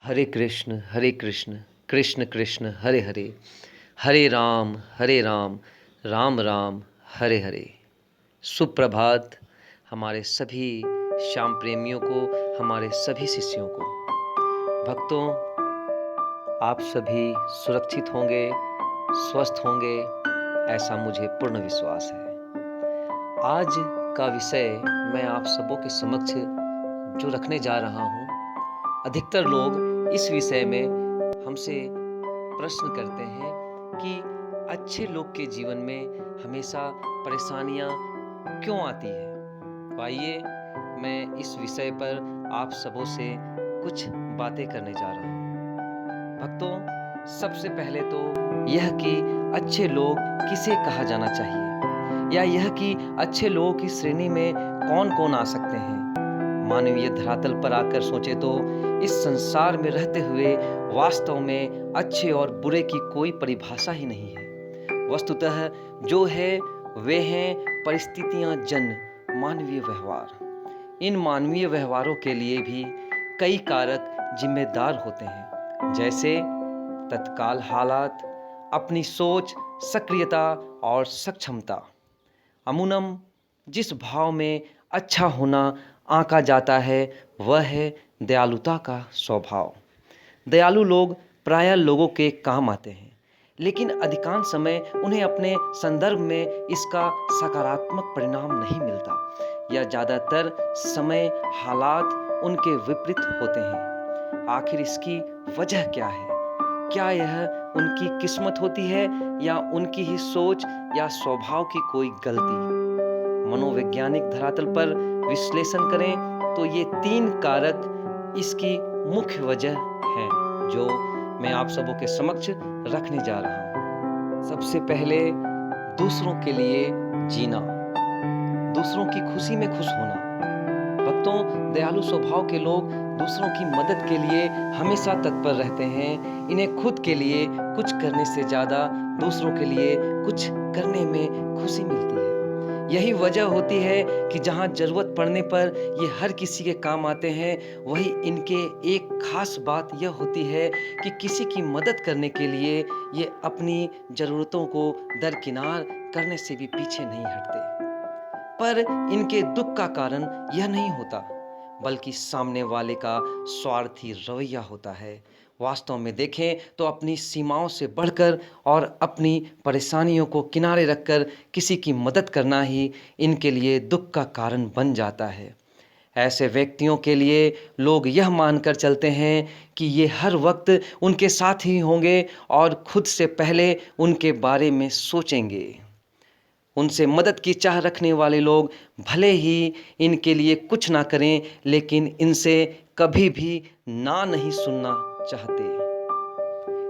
हरे कृष्ण कृष्ण कृष्ण हरे हरे, हरे राम राम राम हरे हरे। सुप्रभात हमारे सभी श्याम प्रेमियों को, हमारे सभी शिष्यों को। भक्तों, आप सभी सुरक्षित होंगे, स्वस्थ होंगे, ऐसा मुझे पूर्ण विश्वास है। आज का विषय मैं आप सबों के समक्ष जो रखने जा रहा हूँ, अधिकतर लोग इस विषय में हमसे प्रश्न करते हैं कि अच्छे लोग के जीवन में हमेशा परेशानियां क्यों आती है। तो आइए मैं इस विषय पर आप सबों से कुछ बातें करने जा रहा हूँ। भक्तों, सबसे पहले तो यह कि अच्छे लोग किसे कहा जाना चाहिए, या यह कि अच्छे लोगों की श्रेणी में कौन कौन आ सकते हैं। मानवीय धरातल पर आकर सोचे तो इस संसार में रहते हुए वास्तव में अच्छे और बुरे की कोई परिभाषा ही नहीं है। वस्तुतः जो है वे हैं परिस्थितियां जन्य मानवीय व्यवहार। इन मानवीय व्यवहारों के लिए भी कई कारक जिम्मेदार होते हैं, जैसे तत्काल हालात, अपनी सोच, सक्रियता और सक्षमता। अमूनम जिस भाव में अच्छा होना आंका जाता है वह है दयालुता का स्वभाव। दयालु लोग प्रायः लोगों के काम आते हैं, लेकिन अधिकांश समय उन्हें अपने संदर्भ में इसका सकारात्मक परिणाम नहीं मिलता, या ज़्यादातर समय हालात उनके विपरीत होते हैं। आखिर इसकी वजह क्या है? क्या यह उनकी किस्मत होती है, या उनकी ही सोच या स्वभाव की कोई गलती? मनोवैज्ञानिक धरातल पर विश्लेषण करें तो ये 3 कारक इसकी मुख्य वजह हैं, जो मैं आप सबों के समक्ष रखने जा रहा हूँ। सबसे पहले, दूसरों के लिए जीना, दूसरों की खुशी में खुश होना। भक्तों, दयालु स्वभाव के लोग दूसरों की मदद के लिए हमेशा तत्पर रहते हैं। इन्हें खुद के लिए कुछ करने से ज़्यादा दूसरों के लिए कुछ करने में खुशी मिलती है। यही वजह होती है कि जहाँ ज़रूरत पड़ने पर ये हर किसी के काम आते हैं, वही इनके एक खास बात यह होती है कि किसी की मदद करने के लिए ये अपनी ज़रूरतों को दरकिनार करने से भी पीछे नहीं हटते। पर इनके दुख का कारण यह नहीं होता, बल्कि सामने वाले का स्वार्थी रवैया होता है। वास्तव में देखें तो अपनी सीमाओं से बढ़कर और अपनी परेशानियों को किनारे रखकर किसी की मदद करना ही इनके लिए दुख का कारण बन जाता है। ऐसे व्यक्तियों के लिए लोग यह मानकर चलते हैं कि ये हर वक्त उनके साथ ही होंगे और खुद से पहले उनके बारे में सोचेंगे। उनसे मदद की चाह रखने वाले लोग भले ही इनके लिए कुछ ना करें, लेकिन इनसे कभी भी ना नहीं सुनना चाहते।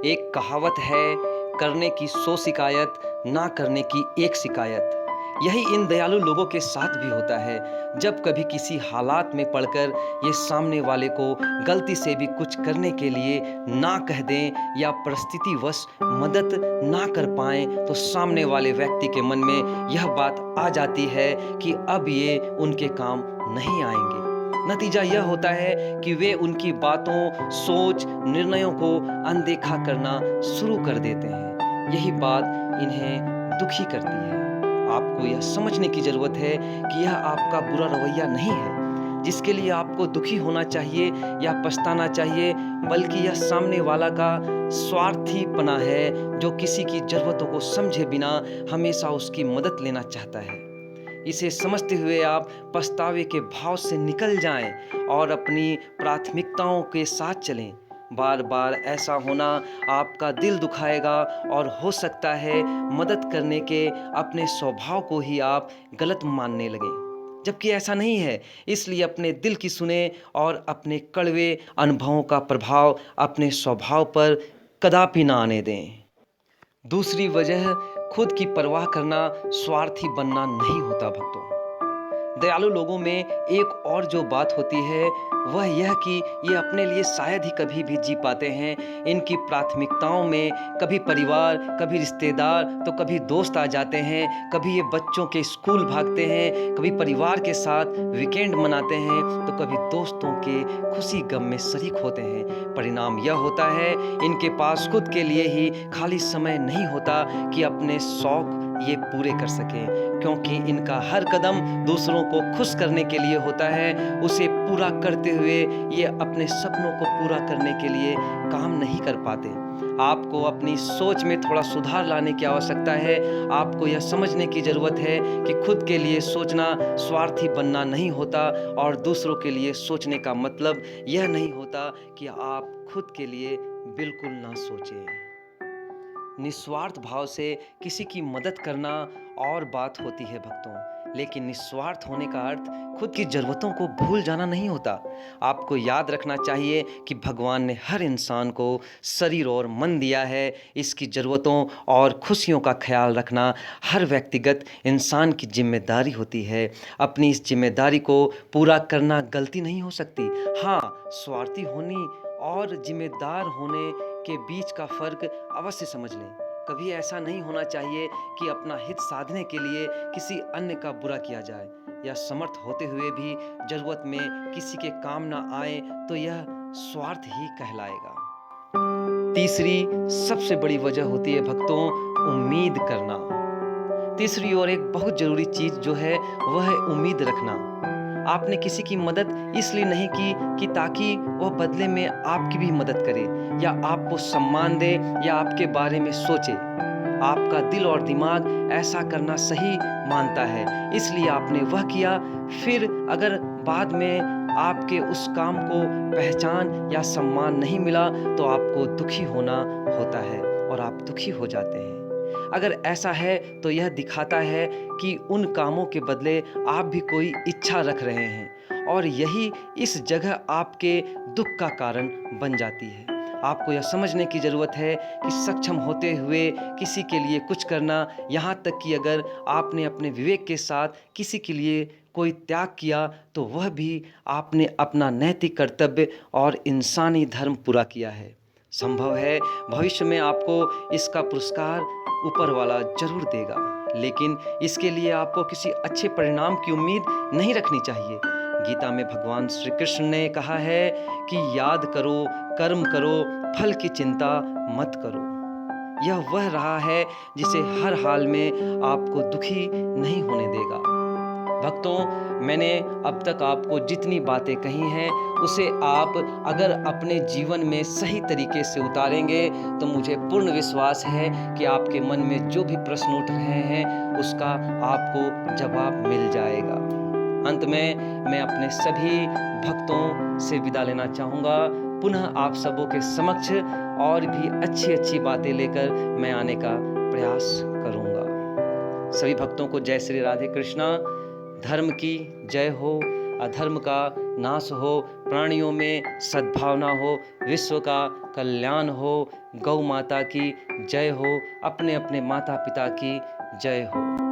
एक कहावत है, करने की 100 शिकायत, ना करने की 1 शिकायत। यही इन दयालु लोगों के साथ भी होता है। जब कभी किसी हालात में पड़कर ये सामने वाले को गलती से भी कुछ करने के लिए ना कह दें या परिस्थितिवश मदद ना कर पाएं, तो सामने वाले व्यक्ति के मन में यह बात आ जाती है कि अब ये उनके काम नहीं आएंगे। नतीजा यह होता है कि वे उनकी बातों, सोच, निर्णयों को अनदेखा करना शुरू कर देते हैं। यही बात इन्हें दुखी करती है। आपको यह समझने की ज़रूरत है कि यह आपका बुरा रवैया नहीं है जिसके लिए आपको दुखी होना चाहिए या पछताना चाहिए, बल्कि यह सामने वाला का स्वार्थीपना है, जो किसी की ज़रूरतों को समझे बिना हमेशा उसकी मदद लेना चाहता है। इसे समझते हुए आप पछतावे के भाव से निकल जाएं और अपनी प्राथमिकताओं के साथ चलें। बार बार ऐसा होना आपका दिल दुखाएगा और हो सकता है मदद करने के अपने स्वभाव को ही आप गलत मानने लगें, जबकि ऐसा नहीं है। इसलिए अपने दिल की सुने और अपने कड़वे अनुभवों का प्रभाव अपने स्वभाव पर कदापि ना आने दें। दूसरी वजह, खुद की परवाह करना स्वार्थी बनना नहीं होता। भक्तों, दयालु लोगों में एक और जो बात होती है वह यह कि ये अपने लिए शायद ही कभी भी जी पाते हैं। इनकी प्राथमिकताओं में कभी परिवार, कभी रिश्तेदार, तो कभी दोस्त आ जाते हैं, कभी ये बच्चों के स्कूल भागते हैं, कभी परिवार के साथ वीकेंड मनाते हैं, तो कभी दोस्तों के खुशी गम में शरीक होते हैं। परिणाम यह होता है इनके पास खुद के लिए ही खाली समय नहीं होता कि अपने शौक ये पूरे कर सकें, क्योंकि इनका हर कदम दूसरों को खुश करने के लिए होता है। उसे पूरा करते हुए ये अपने सपनों को पूरा करने के लिए काम नहीं कर पाते। आपको अपनी सोच में थोड़ा सुधार लाने की आवश्यकता है। आपको यह समझने की ज़रूरत है कि खुद के लिए सोचना स्वार्थी बनना नहीं होता, और दूसरों के लिए सोचने का मतलब यह नहीं होता कि आप खुद के लिए बिल्कुल ना सोचें। निस्वार्थ भाव से किसी की मदद करना और बात होती है भक्तों, लेकिन निस्वार्थ होने का अर्थ खुद की ज़रूरतों को भूल जाना नहीं होता। आपको याद रखना चाहिए कि भगवान ने हर इंसान को शरीर और मन दिया है। इसकी ज़रूरतों और खुशियों का ख्याल रखना हर व्यक्तिगत इंसान की जिम्मेदारी होती है। अपनी इस जिम्मेदारी को पूरा करना गलती नहीं हो सकती। हाँ, स्वार्थी होने और जिम्मेदार होने के बीच का फ़र्क अवश्य समझ लें। कभी ऐसा नहीं होना चाहिए कि अपना हित साधने के लिए किसी अन्य का बुरा किया जाए, या समर्थ होते हुए भी ज़रूरत में किसी के काम ना आए तो यह स्वार्थ ही कहलाएगा। तीसरी सबसे बड़ी वजह होती है भक्तों, उम्मीद करना। तीसरी और एक बहुत ज़रूरी चीज़ जो है वह है उम्मीद रखना। आपने किसी की मदद इसलिए नहीं की कि ताकि वह बदले में आपकी भी मदद करे, या आपको सम्मान दे, या आपके बारे में सोचे। आपका दिल और दिमाग ऐसा करना सही मानता है, इसलिए आपने वह किया। फिर अगर बाद में आपके उस काम को पहचान या सम्मान नहीं मिला तो आपको दुखी होना होता है, और आप दुखी हो जाते हैं। अगर ऐसा है तो यह दिखाता है कि उन कामों के बदले आप भी कोई इच्छा रख रहे हैं, और यही इस जगह आपके दुख का कारण बन जाती है। आपको यह समझने की ज़रूरत है कि सक्षम होते हुए किसी के लिए कुछ करना, यहाँ तक कि अगर आपने अपने विवेक के साथ किसी के लिए कोई त्याग किया तो वह भी आपने अपना नैतिक कर्तव्य और इंसानी धर्म पूरा किया है। संभव है भविष्य में आपको इसका पुरस्कार ऊपर वाला जरूर देगा, लेकिन इसके लिए आपको किसी अच्छे परिणाम की उम्मीद नहीं रखनी चाहिए। गीता में भगवान श्री कृष्ण ने कहा है कि याद करो, कर्म करो, फल की चिंता मत करो। यह वह रहा है जिसे हर हाल में आपको दुखी नहीं होने देगा। भक्तों, मैंने अब तक आपको जितनी बातें कही हैं उसे आप अगर अपने जीवन में सही तरीके से उतारेंगे तो मुझे पूर्ण विश्वास है कि आपके मन में जो भी प्रश्न उठ रहे हैं उसका आपको जवाब मिल जाएगा। अंत में मैं अपने सभी भक्तों से विदा लेना चाहूँगा। पुनः आप सबों के समक्ष और भी अच्छी अच्छी बातें लेकर मैं आने का प्रयास करूँगा। सभी भक्तों को जय श्री राधे कृष्णा। धर्म की जय हो, अधर्म का नाश हो, प्राणियों में सद्भावना हो, विश्व का कल्याण हो, गौ माता की जय हो, अपने अपने माता पिता की जय हो।